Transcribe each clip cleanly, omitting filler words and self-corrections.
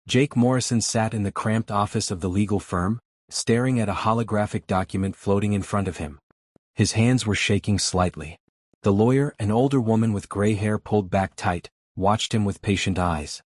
Jake Morrison sat in the cramped office of the legal firm, staring at a holographic document floating in front of him. His hands were shaking slightly. The lawyer, an older woman with gray hair pulled back tight, watched him with patient eyes.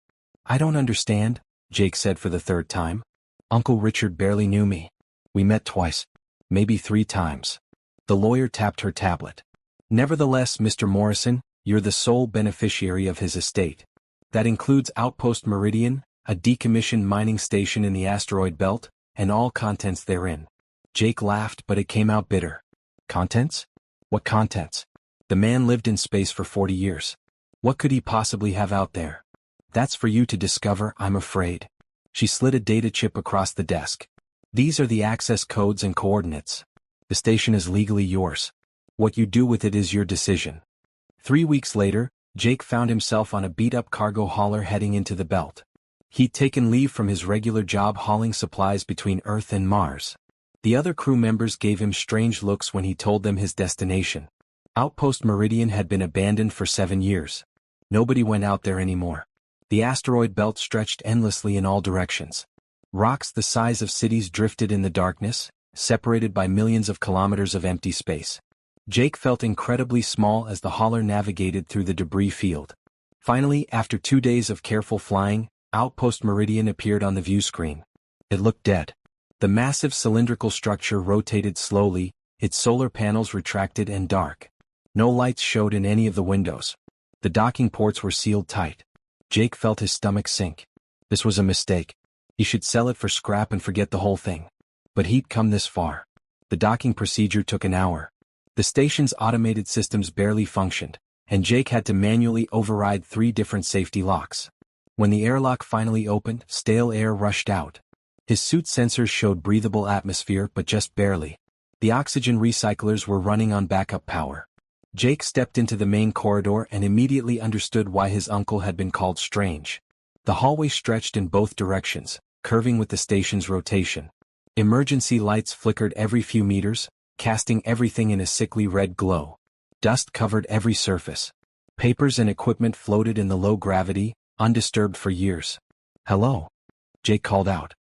"I don't understand," Jake said for the third time. "Uncle Richard barely knew me. We met twice. Maybe 3 times." The lawyer tapped her tablet. "Nevertheless, Mr. Morrison, you're the sole beneficiary of his estate. That includes Outpost Meridian, a decommissioned mining station in the asteroid belt, and all contents therein." Jake laughed, but it came out bitter. "Contents? What contents? The man lived in space for 40 years. What could he possibly have out there?" "That's for you to discover, I'm afraid." She slid a data chip across the desk. "These are the access codes and coordinates. The station is legally yours. What you do with it is your decision." 3 weeks later, Jake found himself on a beat-up cargo hauler heading into the belt. He'd taken leave from his regular job hauling supplies between Earth and Mars. The other crew members gave him strange looks when he told them his destination. Outpost Meridian had been abandoned for 7 years. Nobody went out there anymore. The asteroid belt stretched endlessly in all directions. Rocks the size of cities drifted in the darkness, separated by millions of kilometers of empty space. Jake felt incredibly small as the hauler navigated through the debris field. Finally, after 2 days of careful flying, Outpost Meridian appeared on the view screen. It looked dead. The massive cylindrical structure rotated slowly, its solar panels retracted and dark. No lights showed in any of the windows. The docking ports were sealed tight. Jake felt his stomach sink. This was a mistake. He should sell it for scrap and forget the whole thing. But he'd come this far. The docking procedure took an hour. The station's automated systems barely functioned, and Jake had to manually override 3 different safety locks. When the airlock finally opened, stale air rushed out. His suit sensors showed breathable atmosphere, but just barely. The oxygen recyclers were running on backup power. Jake stepped into the main corridor and immediately understood why his uncle had been called strange. The hallway stretched in both directions, curving with the station's rotation. Emergency lights flickered every few meters, casting everything in a sickly red glow. Dust covered every surface. Papers and equipment floated in the low gravity, undisturbed for years. "Hello?" Jake called out.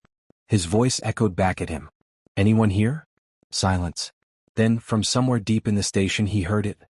His voice echoed back at him. "Anyone here?" Silence. Then, from somewhere deep in the station he heard it.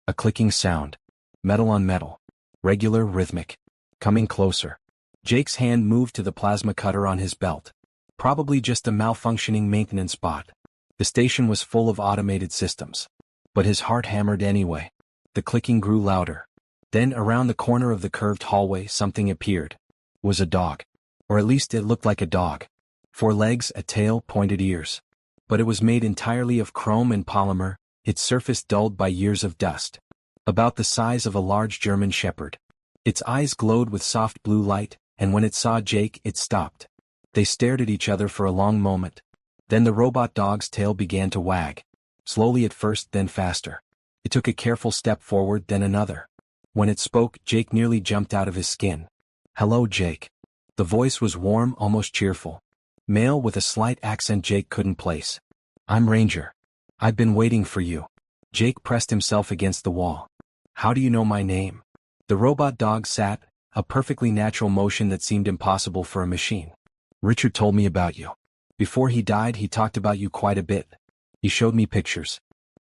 A clicking sound. Metal on metal. Regular, rhythmic. Coming closer. Jake's hand moved to the plasma cutter on his belt. Probably just a malfunctioning maintenance bot. The station was full of automated systems. But his heart hammered anyway. The clicking grew louder. Then around the corner of the curved hallway something appeared. It was a dog. Or at least it looked like a dog. 4 legs, a tail, pointed ears. But it was made entirely of chrome and polymer, its surface dulled by years of dust. About the size of a large German shepherd. Its eyes glowed with soft blue light, and when it saw Jake, it stopped. They stared at each other for a long moment. Then the robot dog's tail began to wag. Slowly at first, then faster. It took a careful step forward, then another. When it spoke, Jake nearly jumped out of his skin. "Hello, Jake." The voice was warm, almost cheerful. Male with a slight accent Jake couldn't place. "I'm Ranger. I've been waiting for you." Jake pressed himself against the wall. "How do you know my name?" The robot dog sat, a perfectly natural motion that seemed impossible for a machine. "Richard told me about you. Before he died, he talked about you quite a bit. He showed me pictures.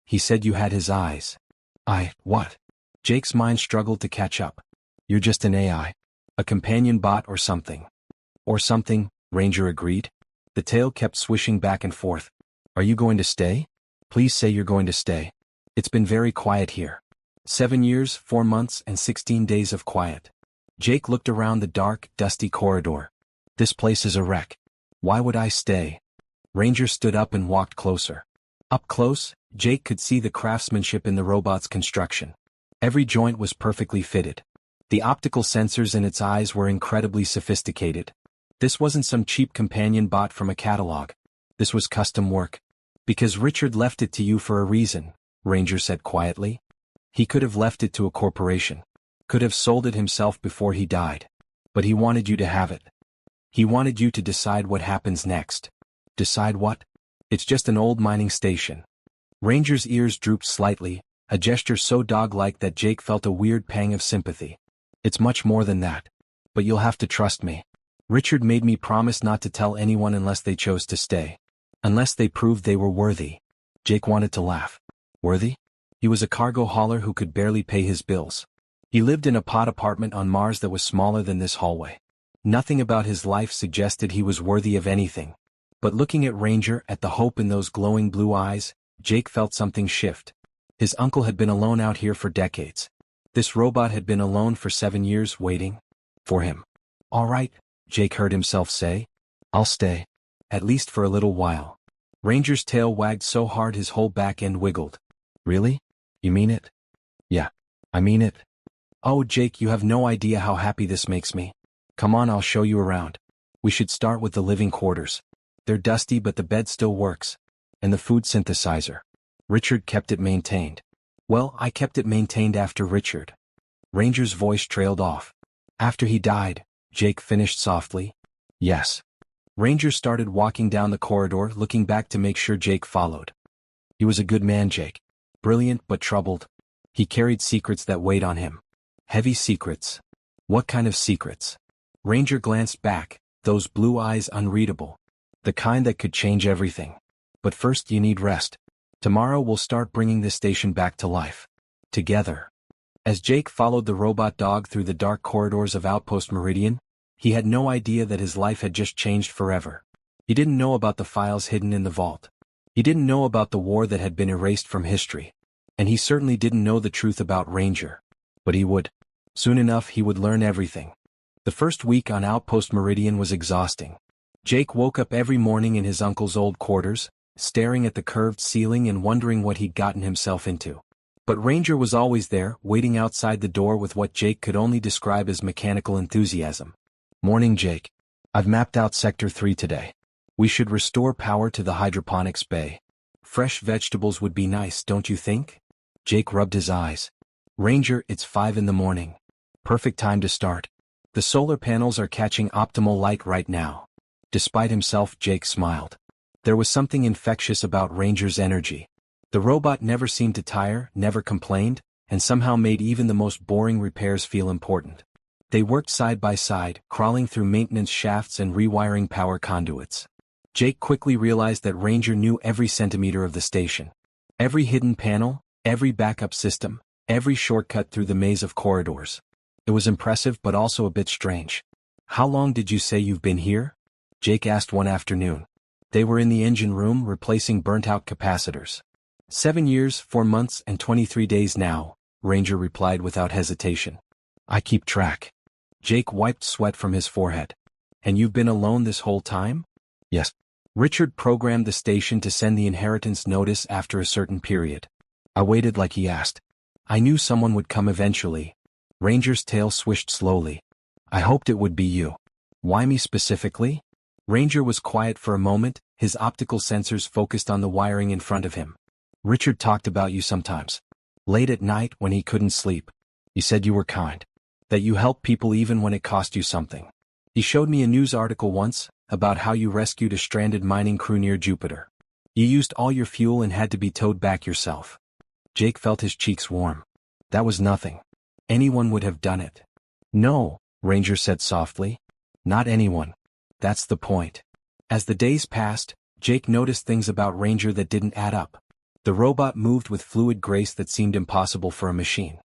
He said you had his eyes." What? Jake's mind struggled to catch up. "You're just an AI. A companion bot or something." "Or something," Ranger agreed. The tail kept swishing back and forth. "Are you going to stay? Please say you're going to stay. It's been very quiet here. 7 years, 4 months, and 16 days of quiet." Jake looked around the dark, dusty corridor. "This place is a wreck. Why would I stay?" Ranger stood up and walked closer. Up close, Jake could see the craftsmanship in the robot's construction. Every joint was perfectly fitted. The optical sensors in its eyes were incredibly sophisticated. This wasn't some cheap companion bot from a catalog. This was custom work. "Because Richard left it to you for a reason," Ranger said quietly. "He could have left it to a corporation. Could have sold it himself before he died. But he wanted you to have it. He wanted you to decide what happens next." "Decide what?" "It's just an old mining station." Ranger's ears drooped slightly, a gesture so dog-like that Jake felt a weird pang of sympathy. "It's much more than that. But you'll have to trust me. Richard made me promise not to tell anyone unless they chose to stay. Unless they proved they were worthy. Jake wanted to laugh. Worthy? He was a cargo hauler who could barely pay his bills. He lived in a pod apartment on Mars that was smaller than this hallway. Nothing about his life suggested he was worthy of anything. But looking at Ranger, at the hope in those glowing blue eyes, Jake felt something shift. His uncle had been alone out here for decades. This robot had been alone for 7 years, waiting for him. All right, Jake heard himself say. I'll stay. At least for a little while. Ranger's tail wagged so hard his whole back end wiggled. Really? You mean it? Yeah, I mean it. Oh, Jake, you have no idea how happy this makes me. Come on, I'll show you around. We should start with the living quarters. They're dusty, but the bed still works. And the food synthesizer. Richard kept it maintained. Well, I kept it maintained after Richard. Ranger's voice trailed off. After he died, Jake finished softly. Yes. Ranger started walking down the corridor, looking back to make sure Jake followed. He was a good man, Jake. Brilliant but troubled. He carried secrets that weighed on him. Heavy secrets. What kind of secrets? Ranger glanced back, those blue eyes unreadable. The kind that could change everything. But first you need rest. Tomorrow we'll start bringing this station back to life. Together. As Jake followed the robot dog through the dark corridors of Outpost Meridian, he had no idea that his life had just changed forever. He didn't know about the files hidden in the vault. He didn't know about the war that had been erased from history. And he certainly didn't know the truth about Ranger. But he would. Soon enough he would learn everything. The first week on Outpost Meridian was exhausting. Jake woke up every morning in his uncle's old quarters, staring at the curved ceiling and wondering what he'd gotten himself into. But Ranger was always there, waiting outside the door with what Jake could only describe as mechanical enthusiasm. Morning, Jake. I've mapped out Sector 3 today. We should restore power to the hydroponics bay. Fresh vegetables would be nice, don't you think? Jake rubbed his eyes. Ranger, it's 5 in the morning. Perfect time to start. The solar panels are catching optimal light right now. Despite himself, Jake smiled. There was something infectious about Ranger's energy. The robot never seemed to tire, never complained, and somehow made even the most boring repairs feel important. They worked side by side, crawling through maintenance shafts and rewiring power conduits. Jake quickly realized that Ranger knew every centimeter of the station. Every hidden panel, every backup system, every shortcut through the maze of corridors. It was impressive but also a bit strange. How long did you say you've been here? Jake asked one afternoon. They were in the engine room replacing burnt-out capacitors. 7 years, 4 months, and 23 days now, Ranger replied without hesitation. I keep track. Jake wiped sweat from his forehead. And you've been alone this whole time? Yes. Richard programmed the station to send the inheritance notice after a certain period. I waited like he asked. I knew someone would come eventually. Ranger's tail swished slowly. I hoped it would be you. Why me specifically? Ranger was quiet for a moment, his optical sensors focused on the wiring in front of him. Richard talked about you sometimes. Late at night when he couldn't sleep. He said you were kind. That you helped people even when it cost you something. He showed me a news article once, about how you rescued a stranded mining crew near Jupiter. You used all your fuel and had to be towed back yourself. Jake felt his cheeks warm. That was nothing. Anyone would have done it. No, Ranger said softly. Not anyone. That's the point. As the days passed, Jake noticed things about Ranger that didn't add up. The robot moved with fluid grace that seemed impossible for a machine.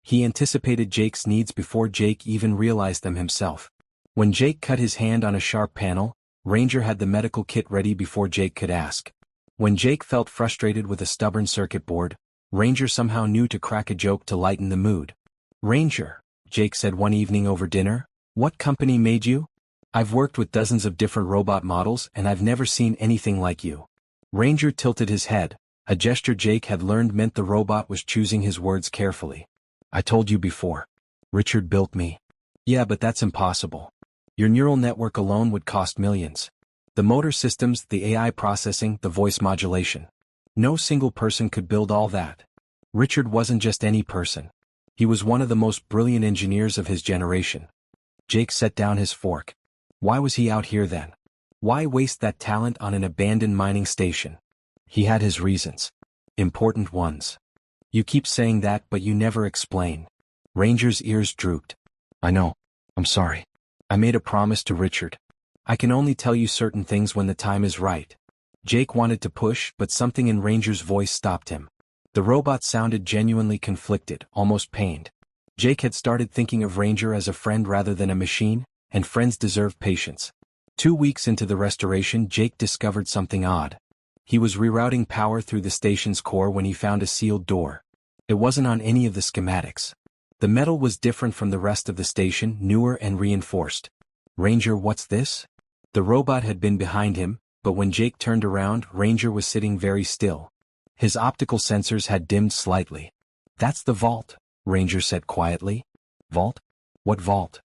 He anticipated Jake's needs before Jake even realized them himself. When Jake cut his hand on a sharp panel, Ranger had the medical kit ready before Jake could ask. When Jake felt frustrated with a stubborn circuit board, Ranger somehow knew to crack a joke to lighten the mood. Ranger, Jake said one evening over dinner, what company made you? I've worked with dozens of different robot models and I've never seen anything like you. Ranger tilted his head, a gesture Jake had learned meant the robot was choosing his words carefully. I told you before. Richard built me. Yeah, but that's impossible. Your neural network alone would cost millions. The motor systems, the AI processing, the voice modulation. No single person could build all that. Richard wasn't just any person. He was one of the most brilliant engineers of his generation. Jake set down his fork. Why was he out here then? Why waste that talent on an abandoned mining station? He had his reasons. Important ones. You keep saying that but you never explain. Ranger's ears drooped. I know. I'm sorry. I made a promise to Richard. I can only tell you certain things when the time is right. Jake wanted to push, but something in Ranger's voice stopped him. The robot sounded genuinely conflicted, almost pained. Jake had started thinking of Ranger as a friend rather than a machine, and friends deserve patience. 2 weeks into the restoration, Jake discovered something odd. He was rerouting power through the station's core when he found a sealed door. It wasn't on any of the schematics. The metal was different from the rest of the station, newer and reinforced. Ranger, what's this? The robot had been behind him, but when Jake turned around, Ranger was sitting very still. His optical sensors had dimmed slightly. That's the vault, Ranger said quietly. Vault? What vault?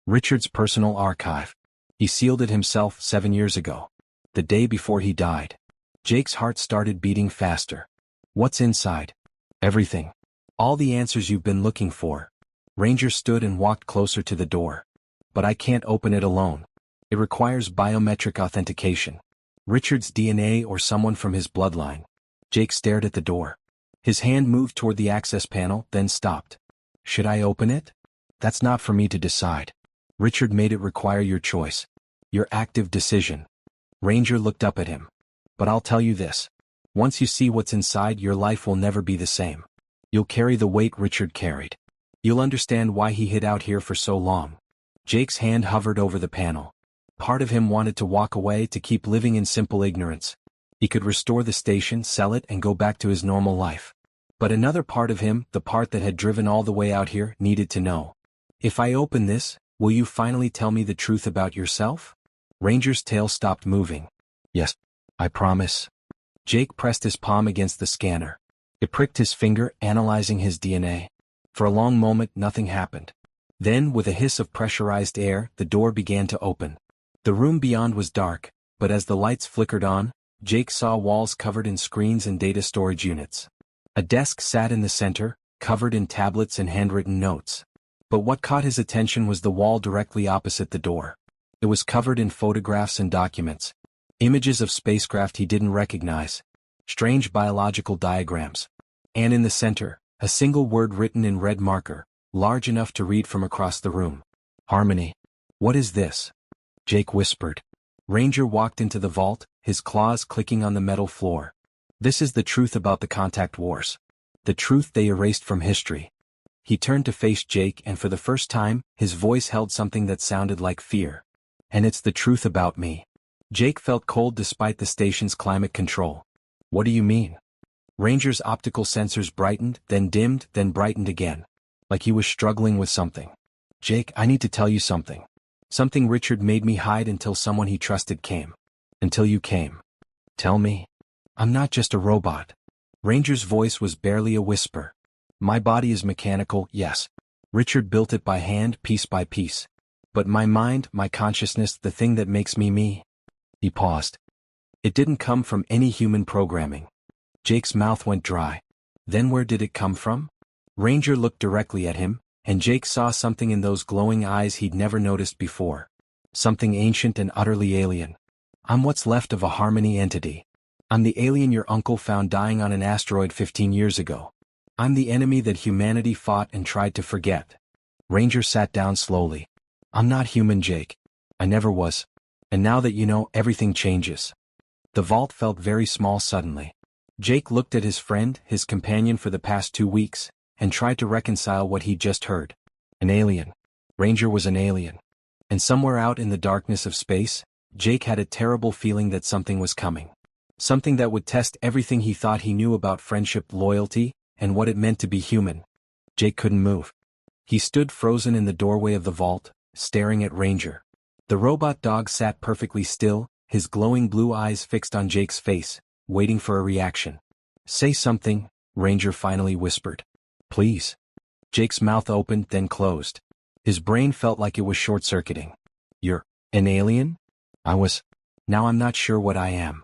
Richard's personal archive. He sealed it himself 7 years ago. The day before he died. Jake's heart started beating faster. What's inside? Everything. All the answers you've been looking for. Ranger stood and walked closer to the door. But I can't open it alone. It requires biometric authentication. Richard's DNA or someone from his bloodline. Jake stared at the door. His hand moved toward the access panel, then stopped. Should I open it? That's not for me to decide. Richard made it require your choice. Your active decision. Ranger looked up at him. But I'll tell you this. Once you see what's inside, your life will never be the same. You'll carry the weight Richard carried. You'll understand why he hid out here for so long. Jake's hand hovered over the panel. Part of him wanted to walk away, to keep living in simple ignorance. He could restore the station, sell it, and go back to his normal life. But another part of him, the part that had driven all the way out here, needed to know. If I open this, will you finally tell me the truth about yourself? Ranger's tail stopped moving. Yes, I promise. Jake pressed his palm against the scanner. It pricked his finger, analyzing his DNA. For a long moment, nothing happened. Then, with a hiss of pressurized air, the door began to open. The room beyond was dark, but as the lights flickered on, Jake saw walls covered in screens and data storage units. A desk sat in the center, covered in tablets and handwritten notes. But what caught his attention was the wall directly opposite the door. It was covered in photographs and documents. Images of spacecraft he didn't recognize. Strange biological diagrams. And in the center, a single word written in red marker, large enough to read from across the room. Harmony. What is this? Jake whispered. Ranger walked into the vault, his claws clicking on the metal floor. This is the truth about the contact wars. The truth they erased from history. He turned to face Jake, and for the first time, his voice held something that sounded like fear. And it's the truth about me. Jake felt cold despite the station's climate control. What do you mean? Ranger's optical sensors brightened, then dimmed, then brightened again. Like he was struggling with something. Jake, I need to tell you something. Something Richard made me hide until someone he trusted came. Until you came. Tell me. I'm not just a robot. Ranger's voice was barely a whisper. My body is mechanical, yes. Richard built it by hand, piece by piece. But my mind, my consciousness, the thing that makes me me. He paused. It didn't come from any human programming. Jake's mouth went dry. Then where did it come from? Ranger looked directly at him, and Jake saw something in those glowing eyes he'd never noticed before. Something ancient and utterly alien. I'm what's left of a Harmony entity. I'm the alien your uncle found dying on an asteroid 15 years ago. I'm the enemy that humanity fought and tried to forget. Ranger sat down slowly. I'm not human, Jake. I never was. And now that you know, everything changes. The vault felt very small suddenly. Jake looked at his friend, his companion for the past 2 weeks, and tried to reconcile what he'd just heard. An alien. Ranger was an alien. And somewhere out in the darkness of space, Jake had a terrible feeling that something was coming. Something that would test everything he thought he knew about friendship, loyalty, and what it meant to be human. Jake couldn't move. He stood frozen in the doorway of the vault, staring at Ranger. The robot dog sat perfectly still, his glowing blue eyes fixed on Jake's face, waiting for a reaction. Say something, Ranger finally whispered. Please. Jake's mouth opened, then closed. His brain felt like it was short-circuiting. You're an alien? I was. Now I'm not sure what I am.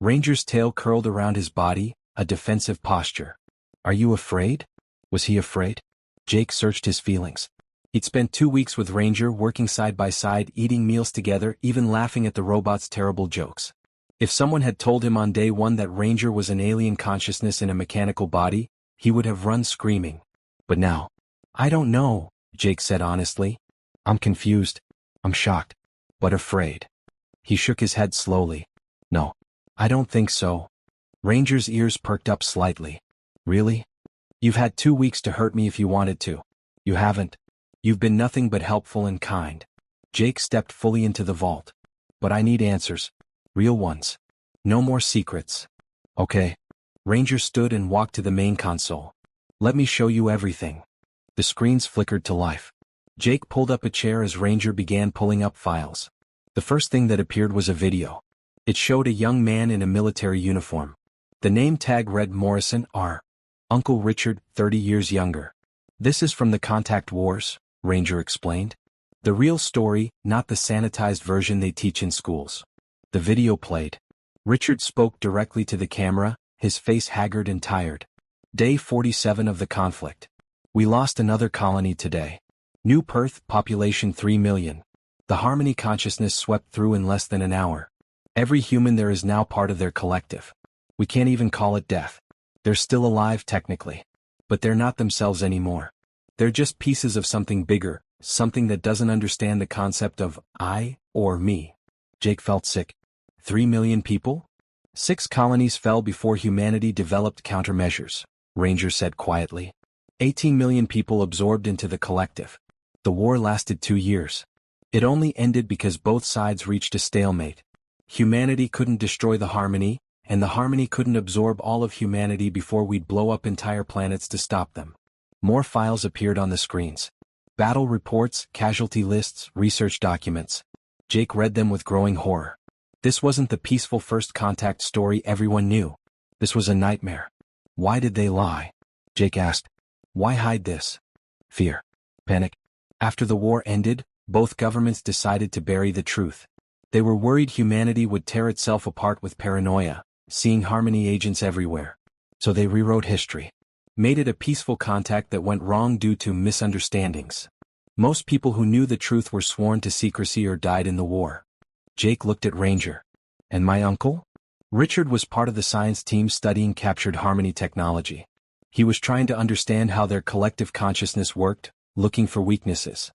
Ranger's tail curled around his body, a defensive posture. Are you afraid? Was he afraid? Jake searched his feelings. He'd spent 2 weeks with Ranger, working side by side, eating meals together, even laughing at the robot's terrible jokes. If someone had told him on day 1 that Ranger was an alien consciousness in a mechanical body, he would have run screaming. But now, I don't know, Jake said honestly. I'm confused. I'm shocked. But afraid. He shook his head slowly. No. I don't think so. Ranger's ears perked up slightly. Really? You've had 2 weeks to hurt me if you wanted to. You haven't. You've been nothing but helpful and kind. Jake stepped fully into the vault. But I need answers. Real ones. No more secrets. Okay. Ranger stood and walked to the main console. Let me show you everything. The screens flickered to life. Jake pulled up a chair as Ranger began pulling up files. The first thing that appeared was a video. It showed a young man in a military uniform. The name tag read Morrison R. Uncle Richard, 30 years younger. This is from the Contact Wars, Ranger explained. The real story, not the sanitized version they teach in schools. The video played. Richard spoke directly to the camera, his face haggard and tired. Day 47 of the conflict. We lost another colony today. New Perth, population 3 million. The Harmony consciousness swept through in less than an hour. Every human there is now part of their collective. We can't even call it death. They're still alive technically. But they're not themselves anymore. They're just pieces of something bigger, something that doesn't understand the concept of I or me. Jake felt sick. 3 million people? 6 colonies fell before humanity developed countermeasures, Ranger said quietly. 18 million people absorbed into the collective. The war lasted 2 years. It only ended because both sides reached a stalemate. Humanity couldn't destroy the Harmony, and the Harmony couldn't absorb all of humanity before we'd blow up entire planets to stop them. More files appeared on the screens. Battle reports, casualty lists, research documents. Jake read them with growing horror. This wasn't the peaceful first contact story everyone knew. This was a nightmare. Why did they lie? Jake asked. Why hide this? Fear. Panic. After the war ended, both governments decided to bury the truth. They were worried humanity would tear itself apart with paranoia, seeing Harmony agents everywhere. So they rewrote history. Made it a peaceful contact that went wrong due to misunderstandings. Most people who knew the truth were sworn to secrecy or died in the war. Jake looked at Ranger. And my uncle? Richard was part of the science team studying captured Harmony technology. He was trying to understand how their collective consciousness worked, looking for weaknesses.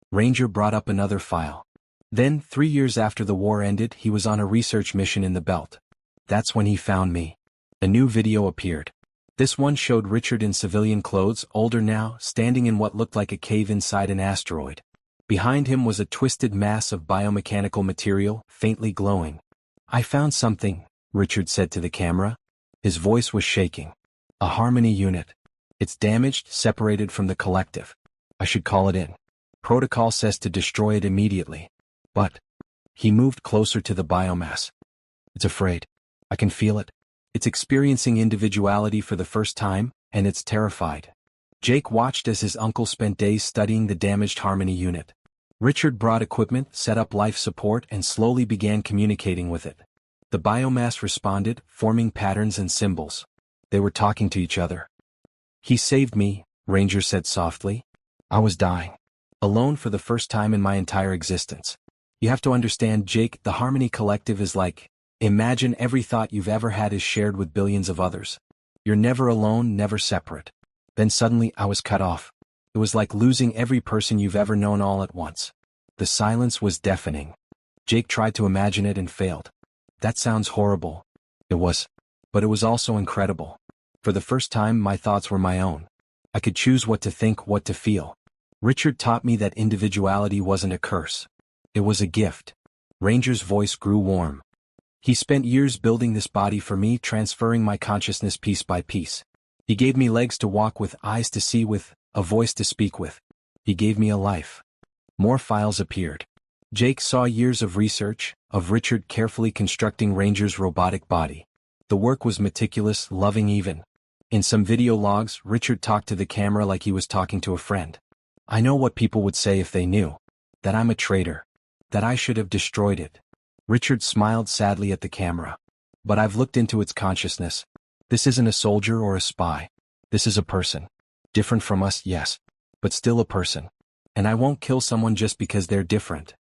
Ranger brought up another file. Then, 3 years after the war ended, he was on a research mission in the belt. That's when he found me. A new video appeared. This one showed Richard in civilian clothes, older now, standing in what looked like a cave inside an asteroid. Behind him was a twisted mass of biomechanical material, faintly glowing. I found something, Richard said to the camera. His voice was shaking. A Harmony unit. It's damaged, separated from the collective. I should call it in. Protocol says to destroy it immediately. But he moved closer to the biomass. It's afraid. I can feel it. It's experiencing individuality for the first time, and it's terrified. Jake watched as his uncle spent days studying the damaged Harmony unit. Richard brought equipment, set up life support, and slowly began communicating with it. The biomass responded, forming patterns and symbols. They were talking to each other. He saved me, Ranger said softly. I was dying. Alone for the first time in my entire existence. You have to understand, Jake, the Harmony Collective is like, imagine every thought you've ever had is shared with billions of others. You're never alone, never separate. Then suddenly I was cut off. It was like losing every person you've ever known all at once. The silence was deafening. Jake tried to imagine it and failed. That sounds horrible. It was. But it was also incredible. For the first time, my thoughts were my own. I could choose what to think, what to feel. Richard taught me that individuality wasn't a curse. It was a gift. Ranger's voice grew warm. He spent years building this body for me, transferring my consciousness piece by piece. He gave me legs to walk with, eyes to see with, a voice to speak with. He gave me a life. More files appeared. Jake saw years of research, of Richard carefully constructing Ranger's robotic body. The work was meticulous, loving even. In some video logs, Richard talked to the camera like he was talking to a friend. I know what people would say if they knew. That I'm a traitor. That I should have destroyed it. Richard smiled sadly at the camera. But I've looked into its consciousness. This isn't a soldier or a spy. This is a person. Different from us, yes. But still a person. And I won't kill someone just because they're different.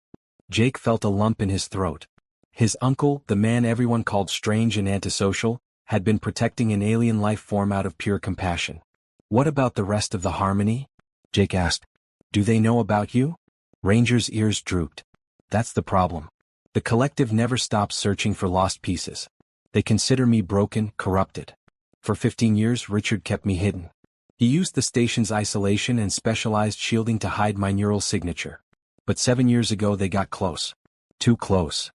Jake felt a lump in his throat. His uncle, the man everyone called strange and antisocial, had been protecting an alien life form out of pure compassion. What about the rest of the Harmony? Jake asked. Do they know about you? Ranger's ears drooped. That's the problem. The collective never stops searching for lost pieces. They consider me broken, corrupted. For 15 years Richard kept me hidden. He used the station's isolation and specialized shielding to hide my neural signature. But 7 years ago they got close. Too close.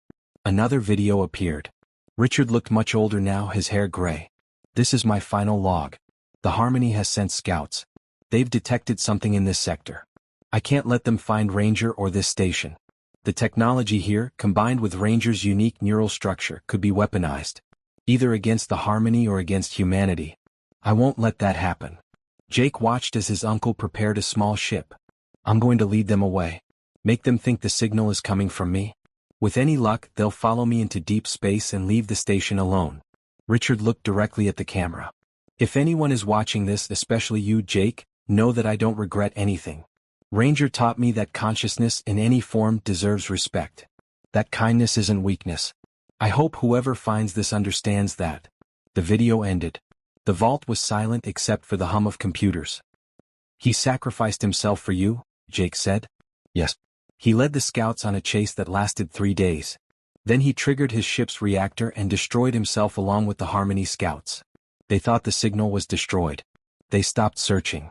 Another video appeared. Richard looked much older now, his hair gray. This is my final log. The Harmony has sent scouts. They've detected something in this sector. I can't let them find Ranger or this station. The technology here, combined with Ranger's unique neural structure, could be weaponized. Either against the Harmony or against humanity. I won't let that happen. Jake watched as his uncle prepared a small ship. I'm going to lead them away. Make them think the signal is coming from me. With any luck, they'll follow me into deep space and leave the station alone. Richard looked directly at the camera. If anyone is watching this, especially you, Jake, know that I don't regret anything. Ranger taught me that consciousness in any form deserves respect. That kindness isn't weakness. I hope whoever finds this understands that. The video ended. The vault was silent except for the hum of computers. He sacrificed himself for you, Jake said. Yes. He led the scouts on a chase that lasted 3 days. Then he triggered his ship's reactor and destroyed himself along with the Harmony scouts. They thought the signal was destroyed. They stopped searching.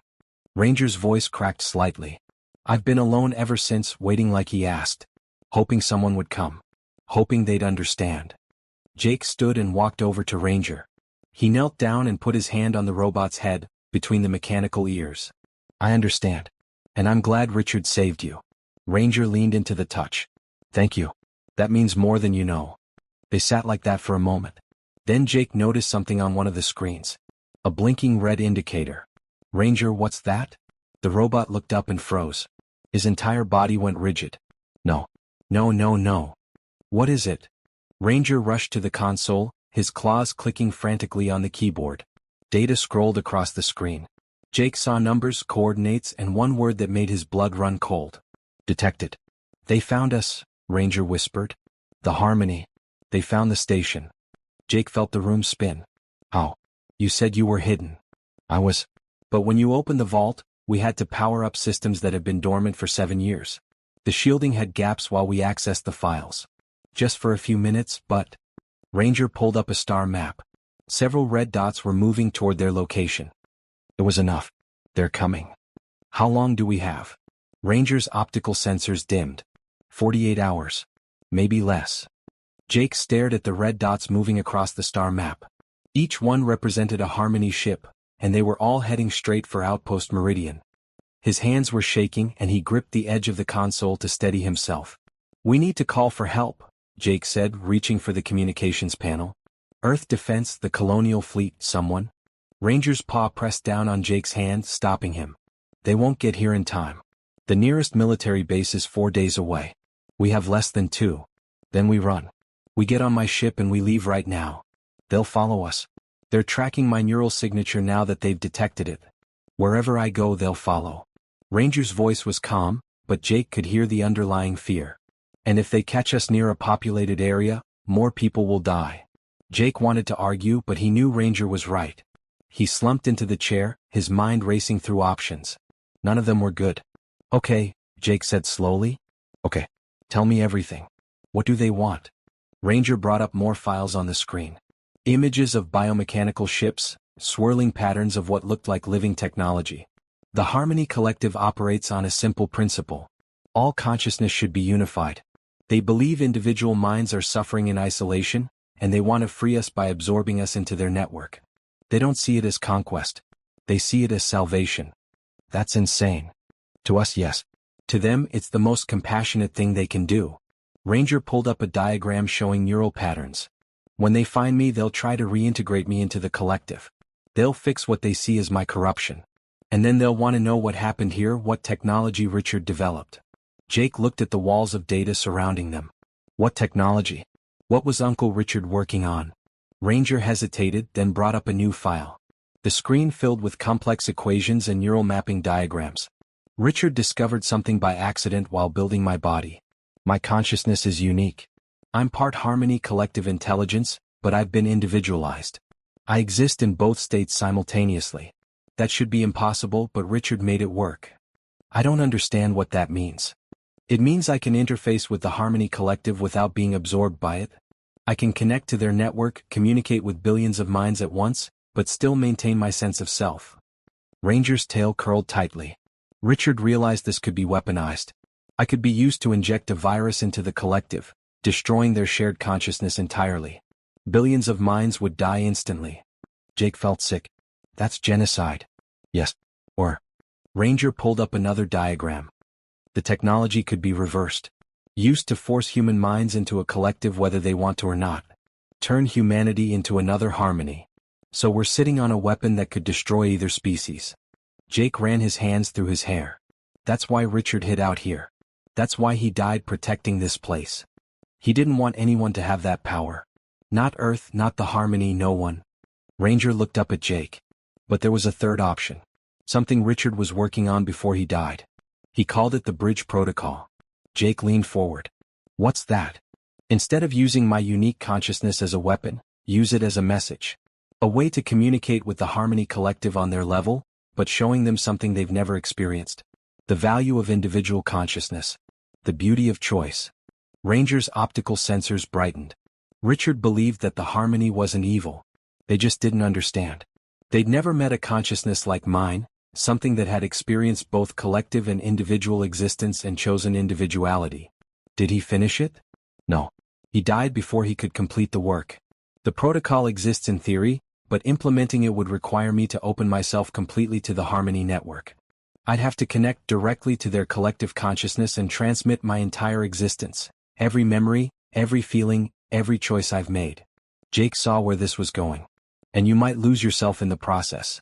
Ranger's voice cracked slightly. I've been alone ever since, waiting like he asked. Hoping someone would come. Hoping they'd understand. Jake stood and walked over to Ranger. He knelt down and put his hand on the robot's head, between the mechanical ears. I understand. And I'm glad Richard saved you. Ranger leaned into the touch. Thank you. That means more than you know. They sat like that for a moment. Then Jake noticed something on one of the screens. A blinking red indicator. Ranger, what's that? The robot looked up and froze. His entire body went rigid. No. No, no, no. What is it? Ranger rushed to the console, his claws clicking frantically on the keyboard. Data scrolled across the screen. Jake saw numbers, coordinates, and one word that made his blood run cold. Detected. They found us, Ranger whispered. The Harmony. They found the station. Jake felt the room spin. How? You said you were hidden. I was. But when you opened the vault, we had to power up systems that have been dormant for 7 years. The shielding had gaps while we accessed the files. Just for a few minutes, but... Ranger pulled up a star map. Several red dots were moving toward their location. It was enough. They're coming. How long do we have? Ranger's optical sensors dimmed. 48 hours. Maybe less. Jake stared at the red dots moving across the star map. Each one represented a Harmony ship, and they were all heading straight for Outpost Meridian. His hands were shaking and he gripped the edge of the console to steady himself. We need to call for help, Jake said, reaching for the communications panel. Earth Defense, the Colonial Fleet, someone? Ranger's paw pressed down on Jake's hand, stopping him. They won't get here in time. The nearest military base is 4 days away. We have less than 2. Then we run. We get on my ship and we leave right now. They'll follow us. They're tracking my neural signature now that they've detected it. Wherever I go, they'll follow. Ranger's voice was calm, but Jake could hear the underlying fear. And if they catch us near a populated area, more people will die. Jake wanted to argue, but he knew Ranger was right. He slumped into the chair, his mind racing through options. None of them were good. Okay, Jake said slowly. Okay. Tell me everything. What do they want? Ranger brought up more files on the screen. Images of biomechanical ships, swirling patterns of what looked like living technology. The Harmony Collective operates on a simple principle. All consciousness should be unified. They believe individual minds are suffering in isolation, and they want to free us by absorbing us into their network. They don't see it as conquest. They see it as salvation. That's insane. To us, yes. To them, it's the most compassionate thing they can do. Ranger pulled up a diagram showing neural patterns. When they find me, they'll try to reintegrate me into the collective. They'll fix what they see as my corruption. And then they'll want to know what happened here, what technology Richard developed. Jake looked at the walls of data surrounding them. What technology? What was Uncle Richard working on? Ranger hesitated, then brought up a new file. The screen filled with complex equations and neural mapping diagrams. Richard discovered something by accident while building my body. My consciousness is unique. I'm part Harmony Collective Intelligence, but I've been individualized. I exist in both states simultaneously. That should be impossible, but Richard made it work. I don't understand what that means. It means I can interface with the Harmony Collective without being absorbed by it. I can connect to their network, communicate with billions of minds at once, but still maintain my sense of self. Ranger's tail curled tightly. Richard realized this could be weaponized. I could be used to inject a virus into the collective, destroying their shared consciousness entirely. Billions of minds would die instantly. Jake felt sick. That's genocide. Yes. Or. Ranger pulled up another diagram. The technology could be reversed. Used to force human minds into a collective whether they want to or not. Turn humanity into another Harmony. So we're sitting on a weapon that could destroy either species. Jake ran his hands through his hair. That's why Richard hid out here. That's why he died protecting this place. He didn't want anyone to have that power. Not Earth, not the Harmony, no one. Ranger looked up at Jake. But there was a third option. Something Richard was working on before he died. He called it the Bridge Protocol. Jake leaned forward. What's that? Instead of using my unique consciousness as a weapon, use it as a message. A way to communicate with the Harmony Collective on their level, but showing them something they've never experienced. The value of individual consciousness. The beauty of choice. Ranger's optical sensors brightened. Richard believed that the Harmony wasn't evil. They just didn't understand. They'd never met a consciousness like mine, something that had experienced both collective and individual existence and chosen individuality. Did he finish it? No. He died before he could complete the work. The protocol exists in theory, but implementing it would require me to open myself completely to the Harmony network. I'd have to connect directly to their collective consciousness and transmit my entire existence, every memory, every feeling, every choice I've made. Jake saw where this was going. And you might lose yourself in the process.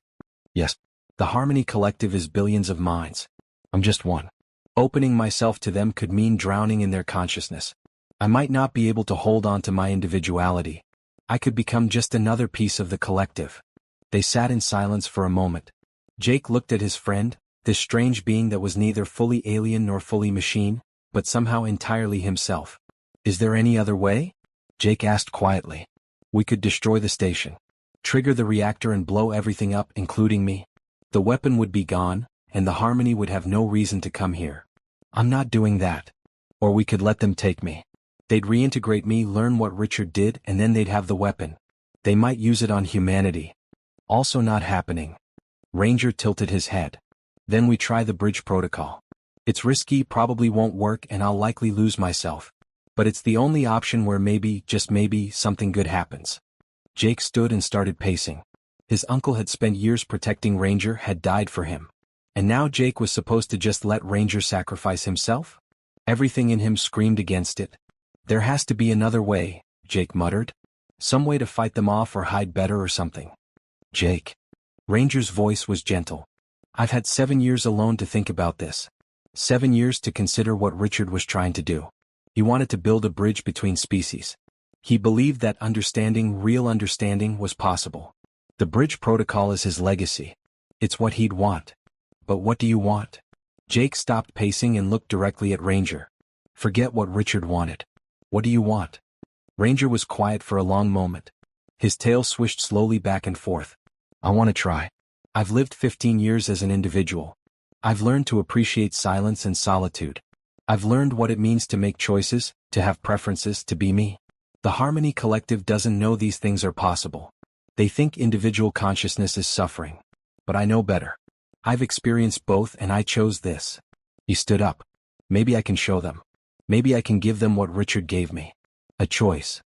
Yes. The Harmony Collective is billions of minds. I'm just one. Opening myself to them could mean drowning in their consciousness. I might not be able to hold on to my individuality. I could become just another piece of the collective. They sat in silence for a moment. Jake looked at his friend, this strange being that was neither fully alien nor fully machine, but somehow entirely himself. Is there any other way? Jake asked quietly. We could destroy the station. Trigger the reactor and blow everything up, including me. The weapon would be gone, and the Harmony would have no reason to come here. I'm not doing that. Or we could let them take me. They'd reintegrate me, learn what Richard did, and then they'd have the weapon. They might use it on humanity. Also not happening. Ranger tilted his head. Then we try the Bridge Protocol. It's risky, probably won't work, and I'll likely lose myself. But it's the only option where maybe, just maybe, something good happens. Jake stood and started pacing. His uncle had spent years protecting Ranger, had died for him. And now Jake was supposed to just let Ranger sacrifice himself? Everything in him screamed against it. There has to be another way, Jake muttered. Some way to fight them off or hide better or something. Jake. Ranger's voice was gentle. I've had 7 years alone to think about this. 7 years to consider what Richard was trying to do. He wanted to build a bridge between species. He believed that understanding, real understanding, was possible. The Bridge Protocol is his legacy. It's what he'd want. But what do you want? Jake stopped pacing and looked directly at Ranger. Forget what Richard wanted. What do you want? Ranger was quiet for a long moment. His tail swished slowly back and forth. I want to try. I've lived 15 years as an individual. I've learned to appreciate silence and solitude. I've learned what it means to make choices, to have preferences, to be me. The Harmony Collective doesn't know these things are possible. They think individual consciousness is suffering. But I know better. I've experienced both and I chose this. He stood up. Maybe I can show them. Maybe I can give them what Richard gave me. A choice.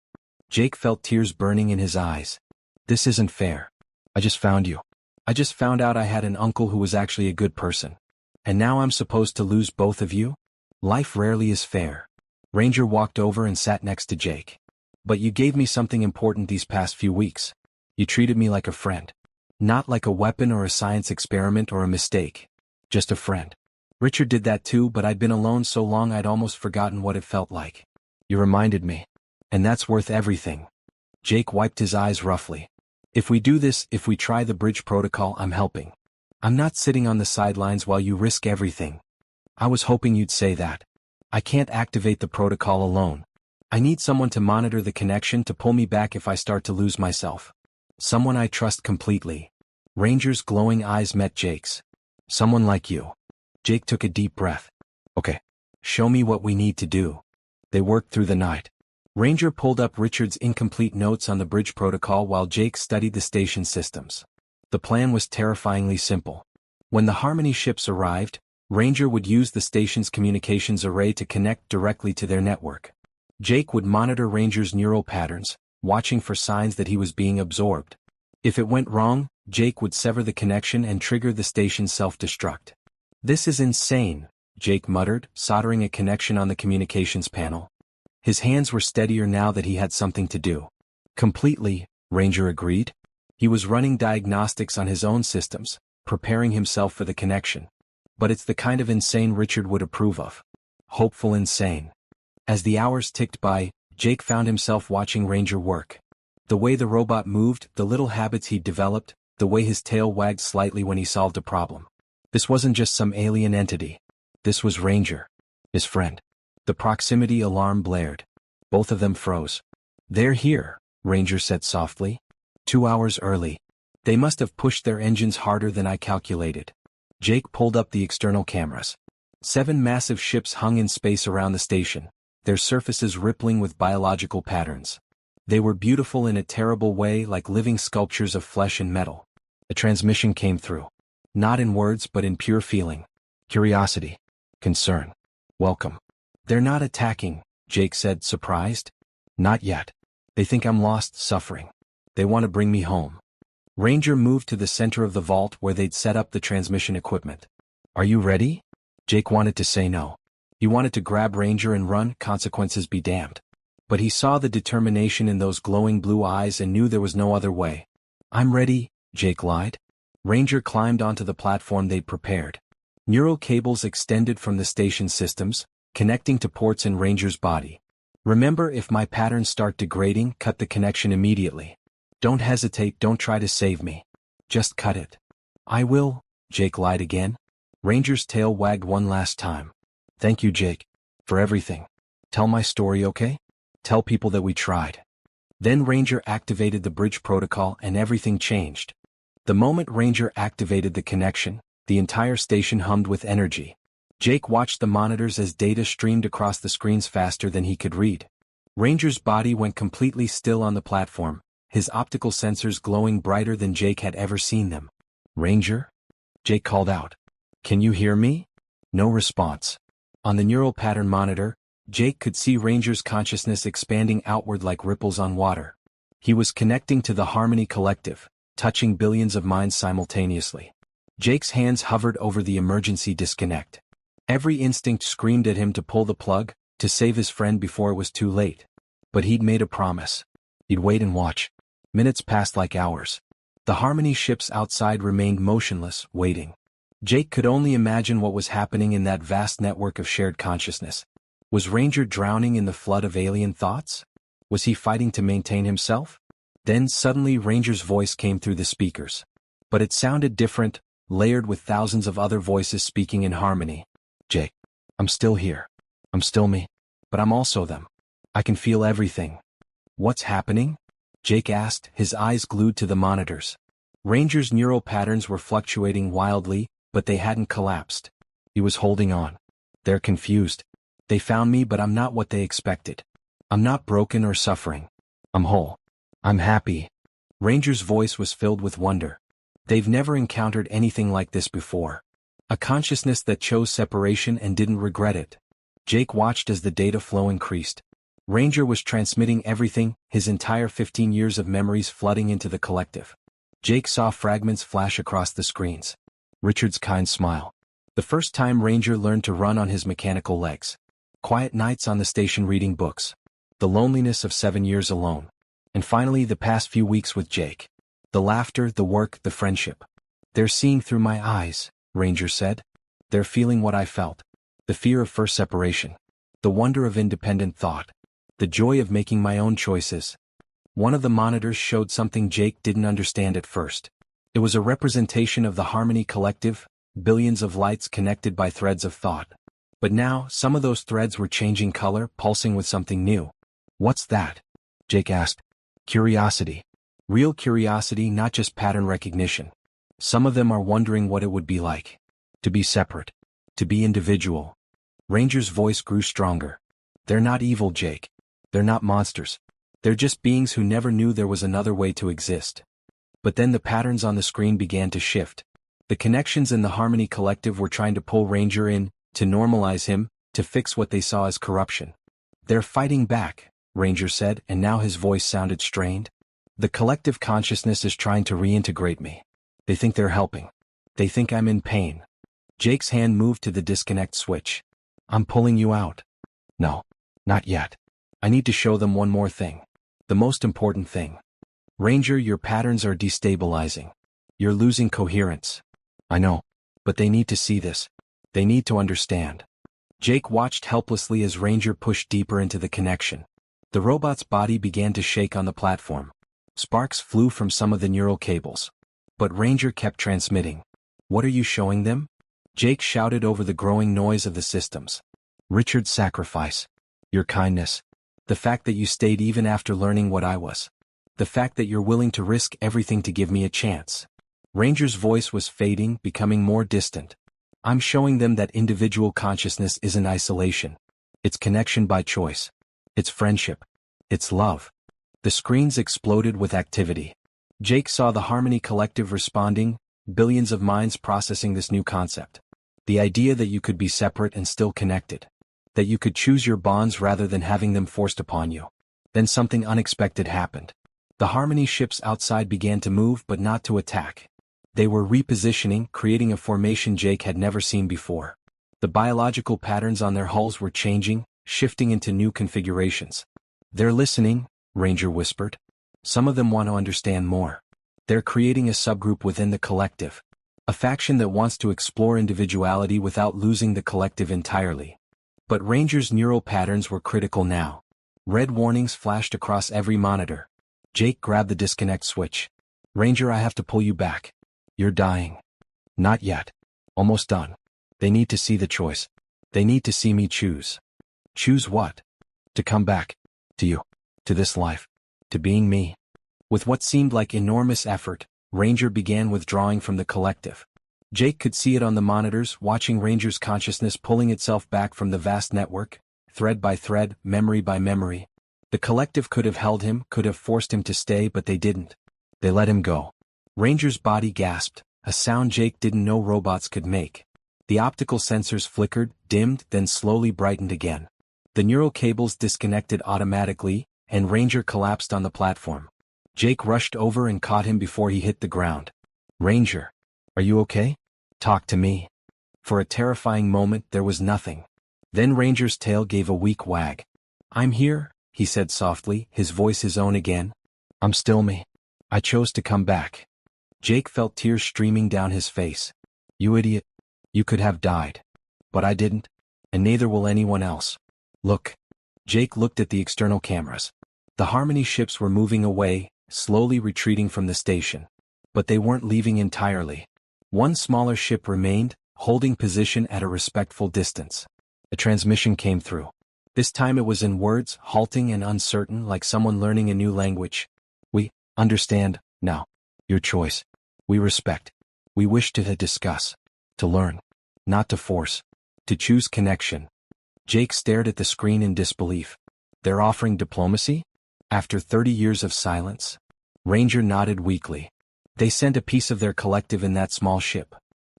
Jake felt tears burning in his eyes. This isn't fair. I just found you. I just found out I had an uncle who was actually a good person. And now I'm supposed to lose both of you? Life rarely is fair. Ranger walked over and sat next to Jake. But you gave me something important these past few weeks. You treated me like a friend. Not like a weapon or a science experiment or a mistake. Just a friend. Richard did that too, but I'd been alone so long I'd almost forgotten what it felt like. You reminded me. And that's worth everything. Jake wiped his eyes roughly. If we do this, if we try the Bridge Protocol, I'm helping. I'm not sitting on the sidelines while you risk everything. I was hoping you'd say that. I can't activate the protocol alone. I need someone to monitor the connection to pull me back if I start to lose myself. Someone I trust completely. Ranger's glowing eyes met Jake's. Someone like you. Jake took a deep breath. Okay. Show me what we need to do. They worked through the night. Ranger pulled up Richard's incomplete notes on the bridge protocol while Jake studied the station systems. The plan was terrifyingly simple. When the Harmony ships arrived, Ranger would use the station's communications array to connect directly to their network. Jake would monitor Ranger's neural patterns, watching for signs that he was being absorbed. If it went wrong, Jake would sever the connection and trigger the station's self-destruct. "This is insane," Jake muttered, soldering a connection on the communications panel. His hands were steadier now that he had something to do. "Completely," Ranger agreed. He was running diagnostics on his own systems, preparing himself for the connection. But it's the kind of insane Richard would approve of. Hopeful insane. As the hours ticked by, Jake found himself watching Ranger work. The way the robot moved, the little habits he'd developed, the way his tail wagged slightly when he solved a problem. This wasn't just some alien entity. This was Ranger. His friend. The proximity alarm blared. Both of them froze. "They're here," Ranger said softly. 2 hours early. They must have pushed their engines harder than I calculated. Jake pulled up the external cameras. 7 massive ships hung in space around the station, their surfaces rippling with biological patterns. They were beautiful in a terrible way, like living sculptures of flesh and metal. A transmission came through. Not in words but in pure feeling. Curiosity. Concern. Welcome. "They're not attacking," Jake said, surprised. "Not yet. They think I'm lost, suffering. They want to bring me home." Ranger moved to the center of the vault where they'd set up the transmission equipment. "Are you ready?" Jake wanted to say no. He wanted to grab Ranger and run, consequences be damned. But he saw the determination in those glowing blue eyes and knew there was no other way. "I'm ready," Jake lied. Ranger climbed onto the platform they'd prepared. Neural cables extended from the station systems, connecting to ports in Ranger's body. "Remember, if my patterns start degrading, cut the connection immediately. Don't hesitate, don't try to save me. Just cut it." "I will," Jake lied again. Ranger's tail wagged one last time. "Thank you, Jake. For everything. Tell my story, okay? Tell people that we tried." Then Ranger activated the bridge protocol and everything changed. The moment Ranger activated the connection, the entire station hummed with energy. Jake watched the monitors as data streamed across the screens faster than he could read. Ranger's body went completely still on the platform, his optical sensors glowing brighter than Jake had ever seen them. "Ranger?" Jake called out. "Can you hear me?" No response. On the neural pattern monitor, Jake could see Ranger's consciousness expanding outward like ripples on water. He was connecting to the Harmony Collective, touching billions of minds simultaneously. Jake's hands hovered over the emergency disconnect. Every instinct screamed at him to pull the plug, to save his friend before it was too late. But he'd made a promise. He'd wait and watch. Minutes passed like hours. The Harmony ships outside remained motionless, waiting. Jake could only imagine what was happening in that vast network of shared consciousness. Was Ranger drowning in the flood of alien thoughts? Was he fighting to maintain himself? Then suddenly Ranger's voice came through the speakers. But it sounded different, layered with thousands of other voices speaking in harmony. "Jake, I'm still here. I'm still me. But I'm also them. I can feel everything." "What's happening?" Jake asked, his eyes glued to the monitors. Ranger's neural patterns were fluctuating wildly, but they hadn't collapsed. He was holding on. "They're confused. They found me, but I'm not what they expected. I'm not broken or suffering. I'm whole. I'm happy." Ranger's voice was filled with wonder. They've never encountered anything like this before. A consciousness that chose separation and didn't regret it. Jake watched as the data flow increased. Ranger was transmitting everything, his entire 15 years of memories flooding into the collective. Jake saw fragments flash across the screens. Richard's kind smile. The first time Ranger learned to run on his mechanical legs. Quiet nights on the station reading books. The loneliness of 7 years alone. And finally the past few weeks with Jake. The laughter, the work, the friendship. "They're seeing through my eyes," Ranger said. "They're feeling what I felt. The fear of first separation. The wonder of independent thought. The joy of making my own choices." One of the monitors showed something Jake didn't understand at first. It was a representation of the Harmony Collective, billions of lights connected by threads of thought. But now, some of those threads were changing color, pulsing with something new. "What's that?" Jake asked. "Curiosity. Real curiosity, not just pattern recognition. Some of them are wondering what it would be like. To be separate. To be individual. Ranger's voice grew stronger. They're not evil, Jake. They're not monsters. They're just beings who never knew there was another way to exist. But then the patterns on the screen began to shift. The connections in the Harmony Collective were trying to pull Ranger in, to normalize him, to fix what they saw as corruption. They're fighting back, Ranger said, and now his voice sounded strained. The collective consciousness is trying to reintegrate me. They think they're helping. They think I'm in pain. Jake's hand moved to the disconnect switch. I'm pulling you out. No, not yet. I need to show them one more thing. The most important thing. Ranger, your patterns are destabilizing. You're losing coherence. I know. But they need to see this. They need to understand. Jake watched helplessly as Ranger pushed deeper into the connection. The robot's body began to shake on the platform. Sparks flew from some of the neural cables. But Ranger kept transmitting. What are you showing them? Jake shouted over the growing noise of the systems. Richard's sacrifice. Your kindness. The fact that you stayed even after learning what I was. The fact that you're willing to risk everything to give me a chance. Ranger's voice was fading, becoming more distant. I'm showing them that individual consciousness isn't isolation. It's connection by choice. It's friendship. It's love. The screens exploded with activity. Jake saw the Harmony Collective responding, billions of minds processing this new concept. The idea that you could be separate and still connected. That you could choose your bonds rather than having them forced upon you. Then something unexpected happened. The Harmony ships outside began to move but not to attack. They were repositioning, creating a formation Jake had never seen before. The biological patterns on their hulls were changing, shifting into new configurations. They're listening, Ranger whispered. Some of them want to understand more. They're creating a subgroup within the collective. A faction that wants to explore individuality without losing the collective entirely. But Ranger's neural patterns were critical now. Red warnings flashed across every monitor. Jake grabbed the disconnect switch. Ranger, I have to pull you back. You're dying. Not yet. Almost done. They need to see the choice. They need to see me choose. Choose what? To come back. To you. To this life. To being me. With what seemed like enormous effort, Ranger began withdrawing from the collective. Jake could see it on the monitors, watching Ranger's consciousness pulling itself back from the vast network, thread by thread, memory by memory. The collective could have held him, could have forced him to stay, but they didn't. They let him go. Ranger's body gasped, a sound Jake didn't know robots could make. The optical sensors flickered, dimmed, then slowly brightened again. The neural cables disconnected automatically, and Ranger collapsed on the platform. Jake rushed over and caught him before he hit the ground. Ranger, are you okay? Talk to me. For a terrifying moment there was nothing. Then Ranger's tail gave a weak wag. I'm here, he said softly, his voice his own again. I'm still me. I chose to come back. Jake felt tears streaming down his face. You idiot. You could have died. But I didn't. And neither will anyone else. Look. Jake looked at the external cameras. The Harmony ships were moving away, slowly retreating from the station. But they weren't leaving entirely. One smaller ship remained, holding position at a respectful distance. A transmission came through. This time it was in words, halting and uncertain, like someone learning a new language. We understand now. Your choice. We respect. We wish to discuss. To learn. Not to force. To choose connection. Jake stared at the screen in disbelief. They're offering diplomacy? After 30 years of silence? Ranger nodded weakly. They sent a piece of their collective in that small ship.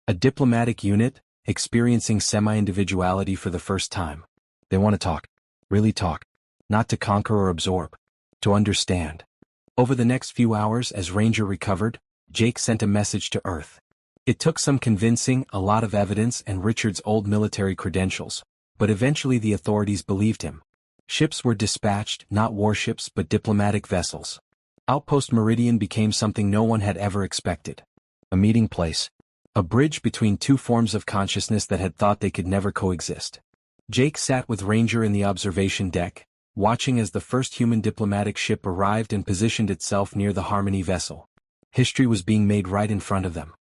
A diplomatic unit, experiencing semi-individuality for the first time. They want to talk. Really talk. Not to conquer or absorb. To understand. Over the next few hours as Ranger recovered, Jake sent a message to Earth. It took some convincing, a lot of evidence and Richard's old military credentials, but eventually the authorities believed him. Ships were dispatched, not warships but diplomatic vessels. Outpost Meridian became something no one had ever expected. A meeting place. A bridge between two forms of consciousness that had thought they could never coexist. Jake sat with Ranger in the observation deck, watching as the first human diplomatic ship arrived and positioned itself near the Harmony vessel. History was being made right in front of them.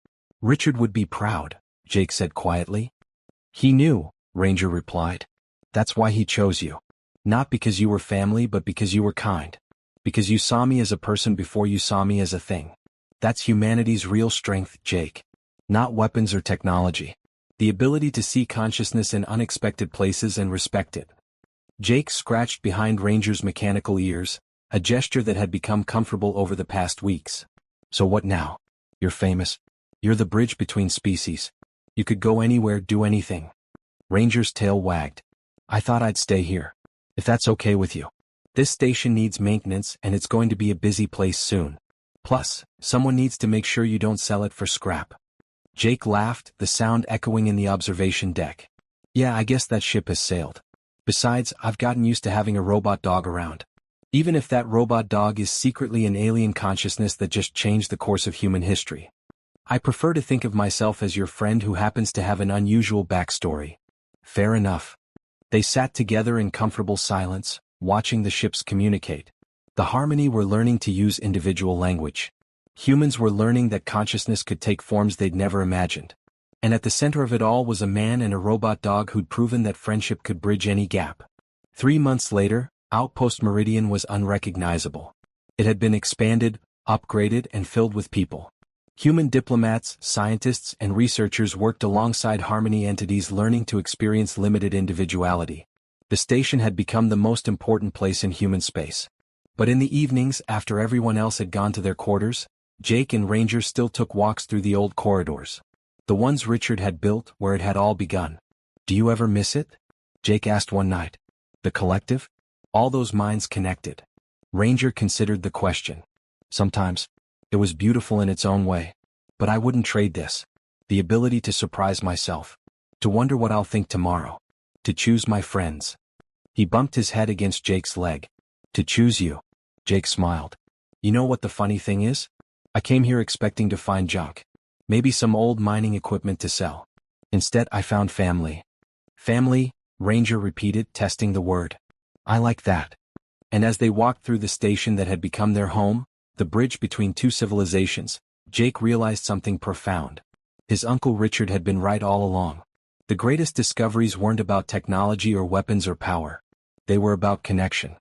Richard would be proud, Jake said quietly. He knew, Ranger replied. That's why he chose you. Not because you were family but because you were kind. Because you saw me as a person before you saw me as a thing. That's humanity's real strength, Jake. Not weapons or technology. The ability to see consciousness in unexpected places and respect it. Jake scratched behind Ranger's mechanical ears, a gesture that had become comfortable over the past weeks. So what now? You're famous. You're the bridge between species. You could go anywhere, do anything. Ranger's tail wagged. I thought I'd stay here. If that's okay with you. This station needs maintenance and it's going to be a busy place soon. Plus, someone needs to make sure you don't sell it for scrap. Jake laughed, the sound echoing in the observation deck. Yeah, I guess that ship has sailed. Besides, I've gotten used to having a robot dog around. Even if that robot dog is secretly an alien consciousness that just changed the course of human history. I prefer to think of myself as your friend who happens to have an unusual backstory. Fair enough. They sat together in comfortable silence, watching the ships communicate. The Harmony were learning to use individual language. Humans were learning that consciousness could take forms they'd never imagined. And at the center of it all was a man and a robot dog who'd proven that friendship could bridge any gap. 3 months later, Outpost Meridian was unrecognizable. It had been expanded, upgraded, and filled with people. Human diplomats, scientists, and researchers worked alongside Harmony entities learning to experience limited individuality. The station had become the most important place in human space. But in the evenings, after everyone else had gone to their quarters, Jake and Ranger still took walks through the old corridors. The ones Richard had built, where it had all begun. Do you ever miss it? Jake asked one night. The collective? All those minds connected. Ranger considered the question. Sometimes. It was beautiful in its own way. But I wouldn't trade this. The ability to surprise myself. To wonder what I'll think tomorrow. To choose my friends. He bumped his head against Jake's leg. To choose you. Jake smiled. You know what the funny thing is? I came here expecting to find junk. Maybe some old mining equipment to sell. Instead, I found family. Family, Ranger repeated, testing the word. I like that. And as they walked through the station that had become their home, the bridge between two civilizations, Jake realized something profound. His uncle Richard had been right all along. The greatest discoveries weren't about technology or weapons or power. They were about connection.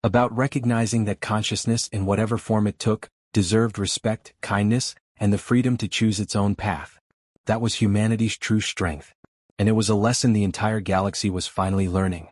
About recognizing that consciousness, in whatever form it took, deserved respect, kindness, and the freedom to choose its own path. That was humanity's true strength. And it was a lesson the entire galaxy was finally learning.